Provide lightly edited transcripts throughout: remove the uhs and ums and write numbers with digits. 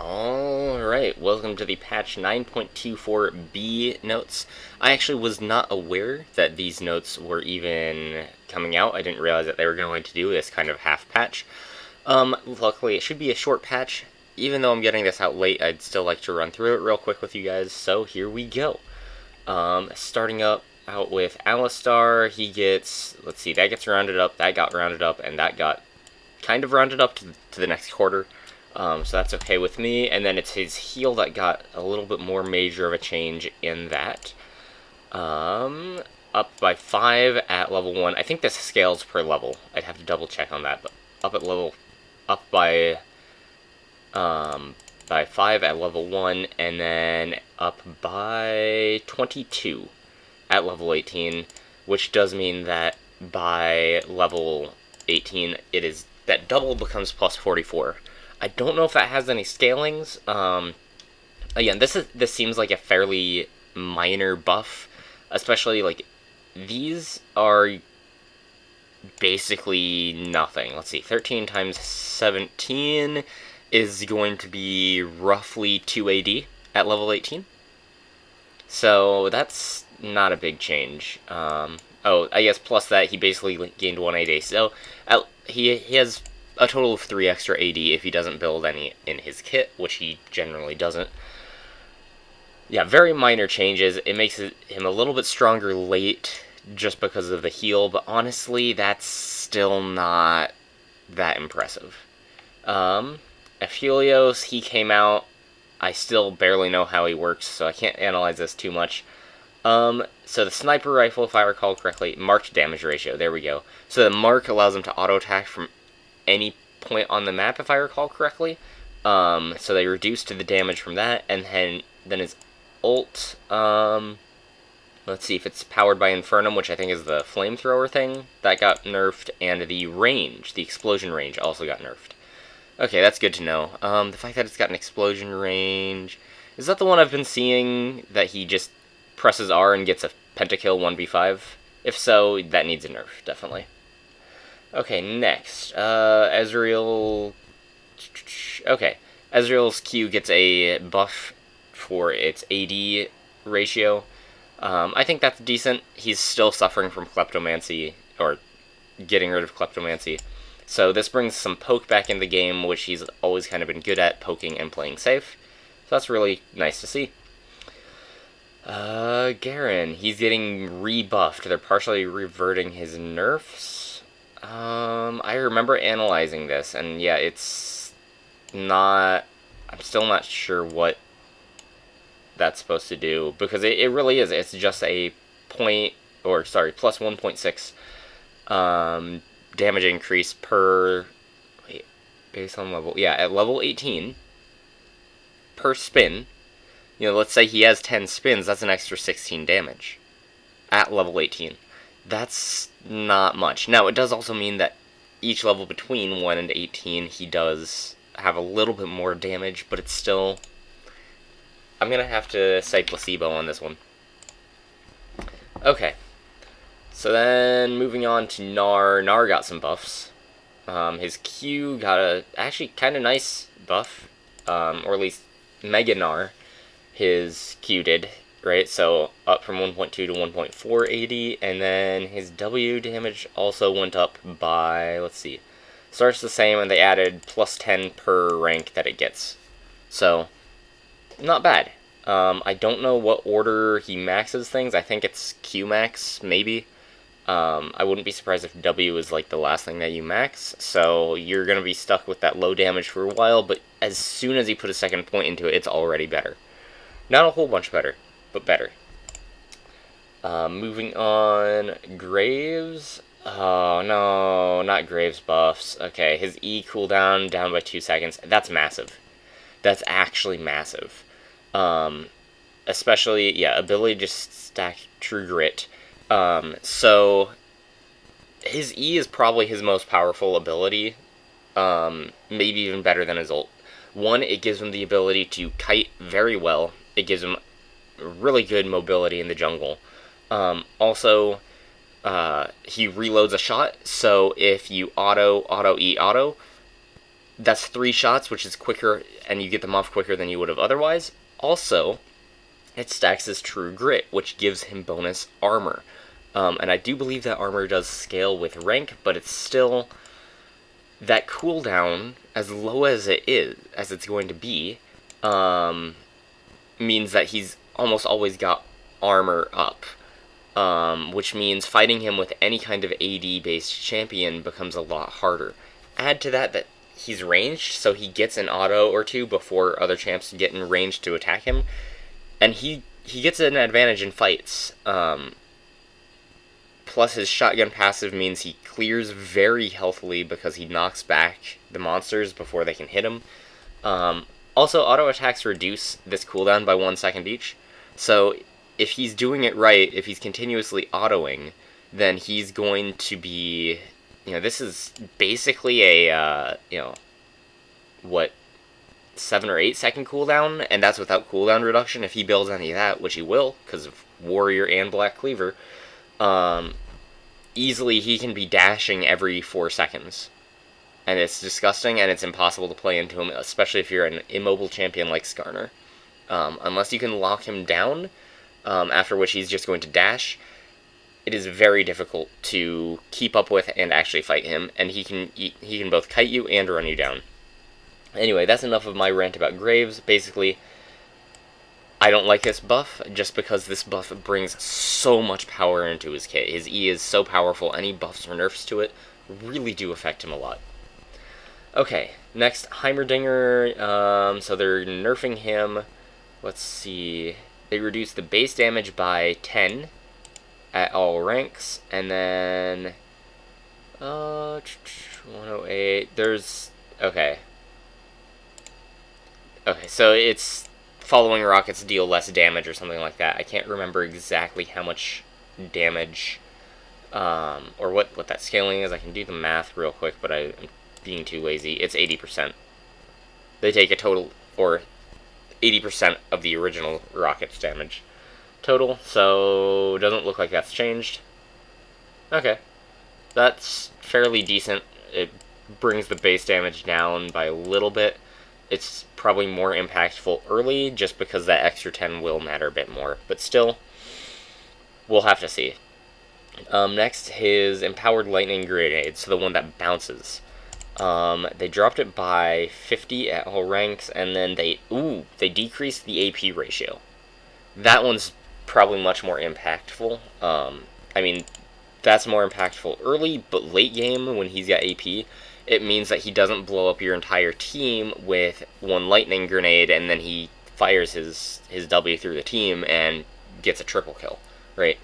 Alright, welcome to the patch 9.24b notes. I actually was not aware that these notes were even coming out. I didn't realize that they were going to do this kind of half patch. Luckily it should be a short patch. Even though I'm getting this out late, I'd still like to run through it real quick with you guys, so here we go. Starting out with Starr, he gets, let's see, that gets rounded up, that got rounded up, and that got kind of rounded up to the next quarter. So that's okay with me. And then it's his heal that got a little bit more major of a change in that. Up by 5 at level 1. I think this scales per level. I'd have to double check on that, but up by 5 at level 1, and then up by 22 at level 18, which does mean that by level 18, that double becomes plus 44. I don't know if that has any scalings. Again, this seems like a fairly minor buff, especially like these are basically nothing. Let's see, 13 times 17 is going to be roughly 2 AD at level 18. So that's not a big change. Oh, I guess plus that he basically gained 1 AD. So he has a total of 3 extra AD if he doesn't build any in his kit, which he generally doesn't. Yeah, very minor changes. It makes him a little bit stronger late just because of the heal, but honestly, that's still not that impressive. Aphelios, he came out. I still barely know how he works, so I can't analyze this too much. So the sniper rifle, if I recall correctly, marked damage ratio. There we go. So the mark allows him to auto attack from any point on the map, if I recall correctly. So they reduced the damage from that, and then his ult. Let's see if it's powered by Infernum, which I think is the flamethrower thing. That got nerfed, and the range, the explosion range, also got nerfed. Okay, that's good to know. The fact that it's got an explosion range, is that the one I've been seeing that he just presses R and gets a pentakill 1v5? If so, that needs a nerf, definitely. Okay, next, Ezreal. Okay, Ezreal's Q gets a buff for its AD ratio. I think that's decent. He's still suffering from kleptomancy, or getting rid of kleptomancy. So this brings some poke back in the game, which he's always kind of been good at, poking and playing safe. So that's really nice to see. Garen, he's getting rebuffed. They're partially reverting his nerfs. I remember analyzing this, and yeah, it's not... I'm still not sure what that's supposed to do, because it really is. It's just a plus 1.6 damage increase per... Wait, based on level... Yeah, at level 18, per spin. You know, let's say he has 10 spins, that's an extra 16 damage at level 18. That's not much. Now, it does also mean that each level between 1 and 18, he does have a little bit more damage, but it's still... I'm going to have to say placebo on this one. Okay. So then, moving on to Gnar. Gnar got some buffs. His Q got a actually kind of nice buff, or at least Mega Gnar. His Q did, right? So up from 1.2 to 1.4 AD, and then his W damage also went up by, let's see, starts the same, and they added plus 10 per rank that it gets. So, not bad. I don't know what order he maxes things. I think it's Q max, maybe. I wouldn't be surprised if W is like the last thing that you max, so you're going to be stuck with that low damage for a while, but as soon as you put a second point into it, it's already better. Not a whole bunch better, but better. Moving on, Graves. Oh, no, not Graves buffs. Okay, his E cooldown down by 2 seconds. That's massive. That's actually massive. Especially, yeah, ability to just stack True Grit. So, his E is probably his most powerful ability. Maybe even better than his ult. One, it gives him the ability to kite very well. It gives him really good mobility in the jungle. Also, he reloads a shot, so if you auto, That's 3 shots, which is quicker, and you get them off quicker than you would have otherwise. Also, it stacks his True Grit, which gives him bonus armor. And I do believe that armor does scale with rank, but it's still that cooldown, as low as it is, as it's going to be, means that he's almost always got armor up. Which means fighting him with any kind of AD-based champion becomes a lot harder. Add to that he's ranged, so he gets an auto or two before other champs get in range to attack him, and he gets an advantage in fights. Plus his shotgun passive means he clears very healthily because he knocks back the monsters before they can hit him. Also, auto attacks reduce this cooldown by 1 second each, so if he's doing it right, if he's continuously autoing, then he's going to be, this is basically a, 7 or 8 second cooldown, and that's without cooldown reduction. If he builds any of that, which he will, because of Warrior and Black Cleaver, easily he can be dashing every 4 seconds. And it's disgusting, and it's impossible to play into him, especially if you're an immobile champion like Skarner. Unless you can lock him down, after which he's just going to dash, it is very difficult to keep up with and actually fight him, and he can both kite you and run you down. Anyway, that's enough of my rant about Graves. Basically, I don't like this buff, just because this buff brings so much power into his kit. His E is so powerful, any buffs or nerfs to it really do affect him a lot. Okay, next, Heimerdinger, so they're nerfing him. Let's see, they reduce the base damage by 10 at all ranks, and then, 108, okay, so it's following rockets deal less damage or something like that. I can't remember exactly how much damage, or what that scaling is. I can do the math real quick, but I'm being too lazy. It's 80%. They take a total, or 80% of the original rocket's damage total, so doesn't look like that's changed. Okay, that's fairly decent. It brings the base damage down by a little bit. It's probably more impactful early, just because that extra 10 will matter a bit more, but still, we'll have to see. Next, his Empowered Lightning Grenade, so the one that bounces. They dropped it by 50 at all ranks, and then they decreased the AP ratio. That one's probably much more impactful. I mean, that's more impactful early, but late game, when he's got AP, it means that he doesn't blow up your entire team with one lightning grenade, and then he fires his W through the team and gets a triple kill, right?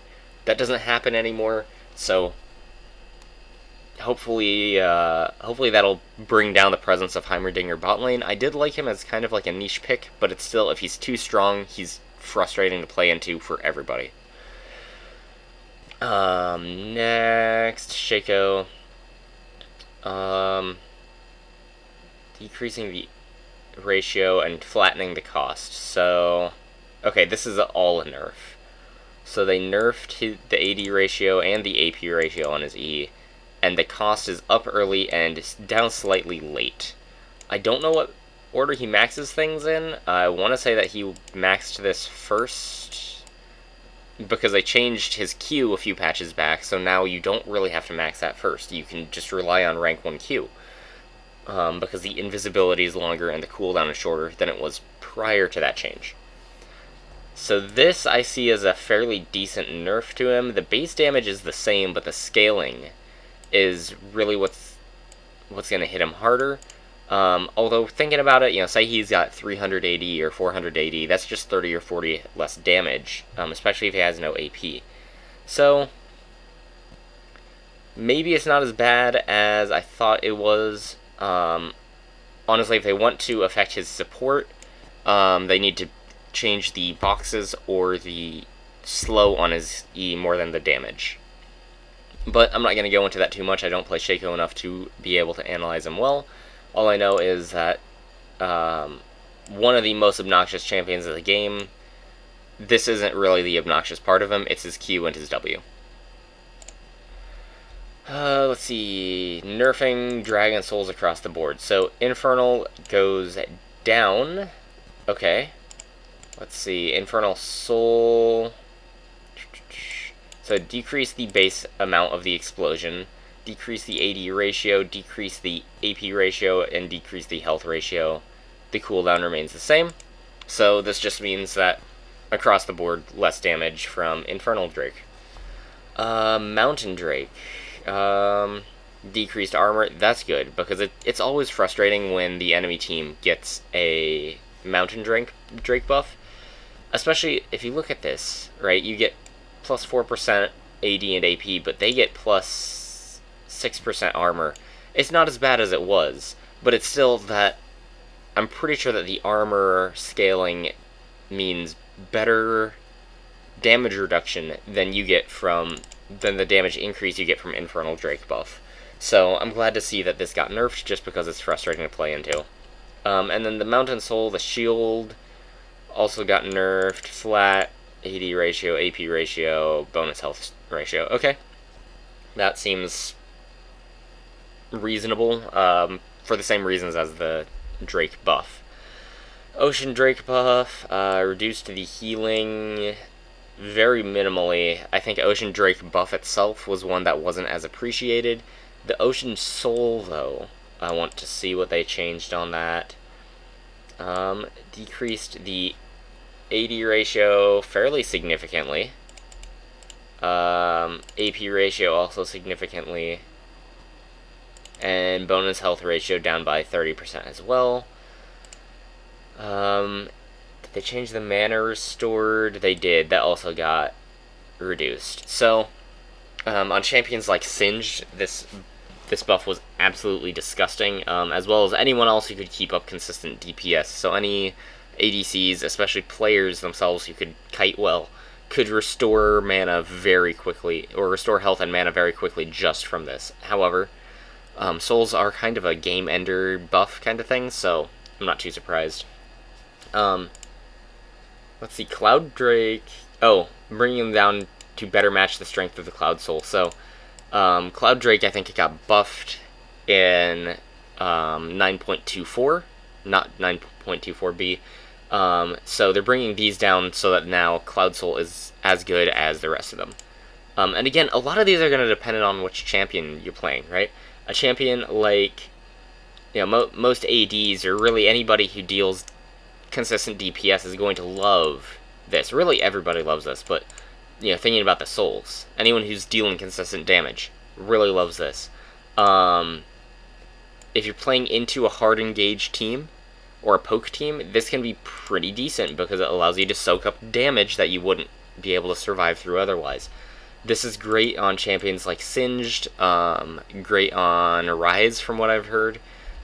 That doesn't happen anymore, so hopefully that'll bring down the presence of Heimerdinger bot lane. I did like him as kind of like a niche pick, but it's still, if he's too strong, he's frustrating to play into for everybody. Next, Shaco. Decreasing the ratio and flattening the cost. So, okay, this is all a nerf. So they nerfed the AD ratio and the AP ratio on his E, and the cost is up early and down slightly late. I don't know what order he maxes things in. I want to say that he maxed this first, because they changed his Q a few patches back, so now you don't really have to max that first. You can just rely on rank 1 Q, because the invisibility is longer and the cooldown is shorter than it was prior to that change. So this I see as a fairly decent nerf to him. The base damage is the same, but the scaling is really what's going to hit him harder. Although, thinking about it, say he's got 300 AD or 400 AD, that's just 30 or 40 less damage, especially if he has no AP. So, maybe it's not as bad as I thought it was. Honestly, if they want to affect his support, they need to change the boxes or the slow on his E more than the damage. But I'm not going to go into that too much. I don't play Shaco enough to be able to analyze him well. All I know is that one of the most obnoxious champions of the game, this isn't really the obnoxious part of him, it's his Q and his W. Let's see. Nerfing Dragon Souls across the board. So Infernal goes down. Okay. Let's see. Infernal Soul. So decrease the base amount of the explosion, decrease the AD ratio, decrease the AP ratio, and decrease the health ratio. The cooldown remains the same. So this just means that across the board, less damage from Infernal Drake. Mountain Drake. Decreased armor. That's good, because it's always frustrating when the enemy team gets a Mountain Drake buff. Especially if you look at this, right? You get plus 4% AD and AP, but they get plus 6% armor. It's not as bad as it was, but it's still that I'm pretty sure that the armor scaling means better damage reduction than the damage increase you get from Infernal Drake buff. So I'm glad to see that this got nerfed, just because it's frustrating to play into. And then the Mountain Soul, the shield, also got nerfed. Flat AD ratio, AP ratio, bonus health ratio. Okay, that seems reasonable, for the same reasons as the Drake buff. Ocean Drake buff, reduced the healing very minimally. I think Ocean Drake buff itself was one that wasn't as appreciated. The Ocean Soul, though, I want to see what they changed on that. Decreased the AD ratio fairly significantly. AP ratio also significantly. And bonus health ratio down by 30% as well. Did they change the mana restored? They did. That also got reduced. So, on champions like Singed, this buff was absolutely disgusting, as well as anyone else who could keep up consistent DPS. So any ADCs, especially players themselves who could kite well, could restore mana very quickly, or restore health and mana very quickly just from this. However, souls are kind of a game ender buff kind of thing, so I'm not too surprised. Let's see, Cloud Drake. Oh, bringing them down to better match the strength of the Cloud Soul. So, Cloud Drake, I think it got buffed in 9.24, not 9.24b. So they're bringing these down so that now Cloud Soul is as good as the rest of them. And again, a lot of these are going to depend on which champion you're playing, right? A champion like, most ADs, or really anybody who deals consistent DPS, is going to love this. Really, everybody loves this, but thinking about the souls, anyone who's dealing consistent damage really loves this. If you're playing into a hard engaged team or a poke team, this can be pretty decent because it allows you to soak up damage that you wouldn't be able to survive through otherwise. This is great on champions like Singed, great on Rise from what I've heard.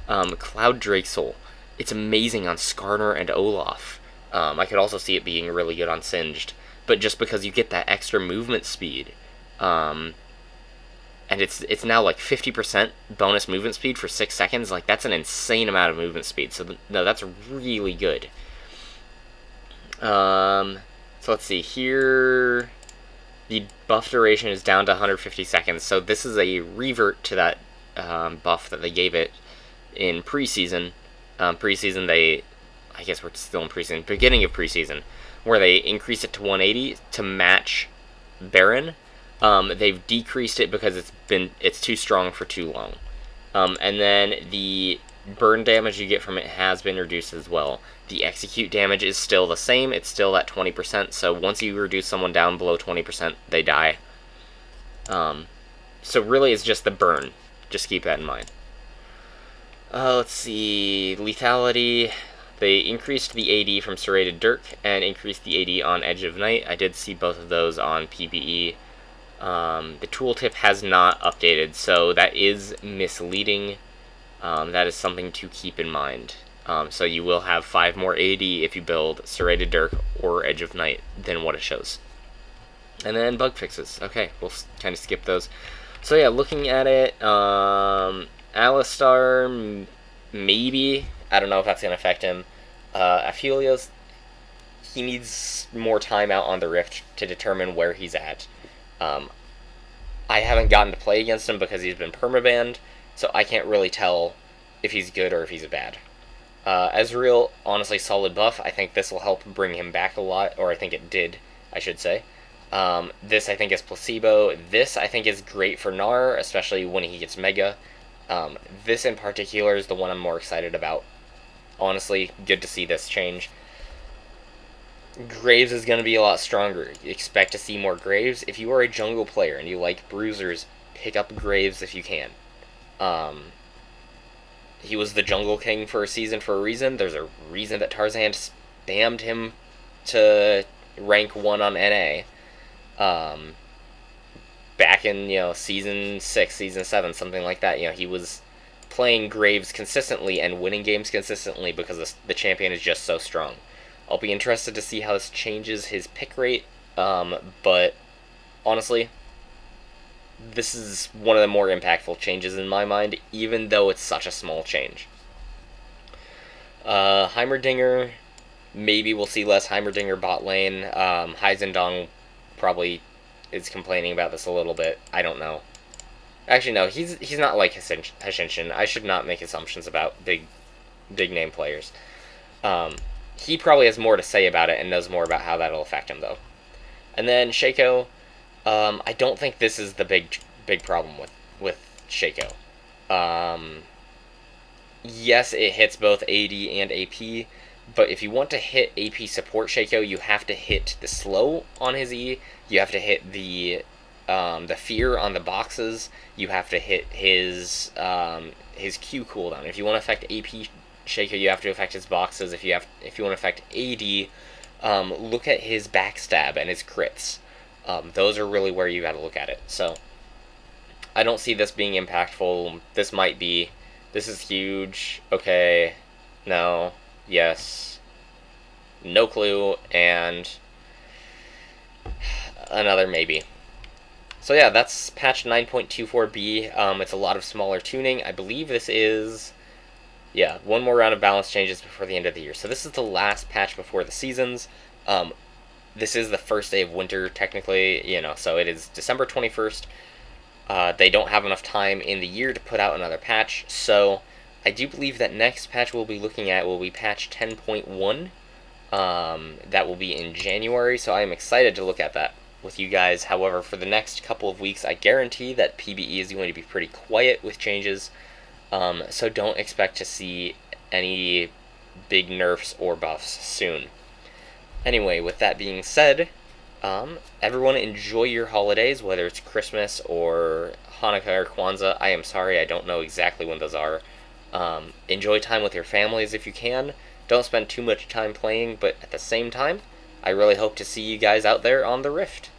Cloud Drake Soul, it's amazing on Skarner and Olaf. I could also see it being really good on Singed, but just because you get that extra movement speed, and it's now like 50% bonus movement speed for 6 seconds, like that's an insane amount of movement speed, so no, that's really good. So let's see, here, the buff duration is down to 150 seconds, so this is a revert to that buff that they gave it in preseason. I guess we're still in preseason, beginning of preseason, where they increased it to 180 to match Baron. They've decreased it because it's too strong for too long. And then the burn damage you get from it has been reduced as well. The execute damage is still the same, it's still at 20%, so once you reduce someone down below 20%, they die. So really it's just the burn, just keep that in mind. Let's see, lethality. They increased the AD from Serrated Dirk and increased the AD on Edge of Night. I did see both of those on PvE. The tooltip has not updated, so that is misleading. That is something to keep in mind. So you will have 5 more AD if you build Serrated Dirk or Edge of Night than what it shows. And then bug fixes. Okay, we'll kind of skip those. So yeah, looking at it, Alistar, maybe. I don't know if that's going to affect him. Aphelios, he needs more time out on the Rift to determine where he's at. I haven't gotten to play against him because he's been permabanned, so I can't really tell if he's good or if he's bad. Ezreal, honestly, solid buff. I think this will help bring him back a lot, or I think it did, I should say. This, I think, is placebo. This, I think, is great for Gnar, especially when he gets Mega. This, in particular, is the one I'm more excited about. Honestly, good to see this change. Graves is going to be a lot stronger. You expect to see more Graves. If you are a jungle player and you like bruisers, pick up Graves if you can. Um, he was the Jungle King for a season for a reason. There's a reason that Tarzan spammed him to rank 1 on NA. Back in, season 6, season 7, something like that. He was playing Graves consistently and winning games consistently because the champion is just so strong. I'll be interested to see how this changes his pick rate, but honestly, this is one of the more impactful changes in my mind, even though it's such a small change. Heimerdinger, maybe we'll see less Heimerdinger bot lane. Heizendong probably is complaining about this a little bit. I don't know. Actually, no, he's not like Hashenshin. I should not make assumptions about big name players. He probably has more to say about it and knows more about how that'll affect him, though. And then Shaco, I don't think this is the big problem with Shaco. Yes, it hits both AD and AP, but if you want to hit AP support Shaco, you have to hit the slow on his E. You have to hit the fear on the boxes. You have to hit his Q cooldown. If you want to affect AP Shaco, you have to affect his boxes. If you want to affect AD, look at his backstab and his crits. Those are really where you got to look at it. So I don't see this being impactful. This is huge. Okay, no, yes, no clue, and another maybe. So yeah, that's patch 9.24b. It's a lot of smaller tuning. I believe this is, yeah, one more round of balance changes before the end of the year. So this is the last patch before the seasons. This is the first day of winter, technically, so it is December 21st. They don't have enough time in the year to put out another patch, so I do believe that next patch we'll be looking at will be patch 10.1. That will be in January, so I am excited to look at that with you guys. However, for the next couple of weeks, I guarantee that PBE is going to be pretty quiet with changes, so don't expect to see any big nerfs or buffs soon. Anyway, with that being said, everyone enjoy your holidays, whether it's Christmas or Hanukkah or Kwanzaa. I am sorry, I don't know exactly when those are. Enjoy time with your families if you can. Don't spend too much time playing, but at the same time, I really hope to see you guys out there on the Rift.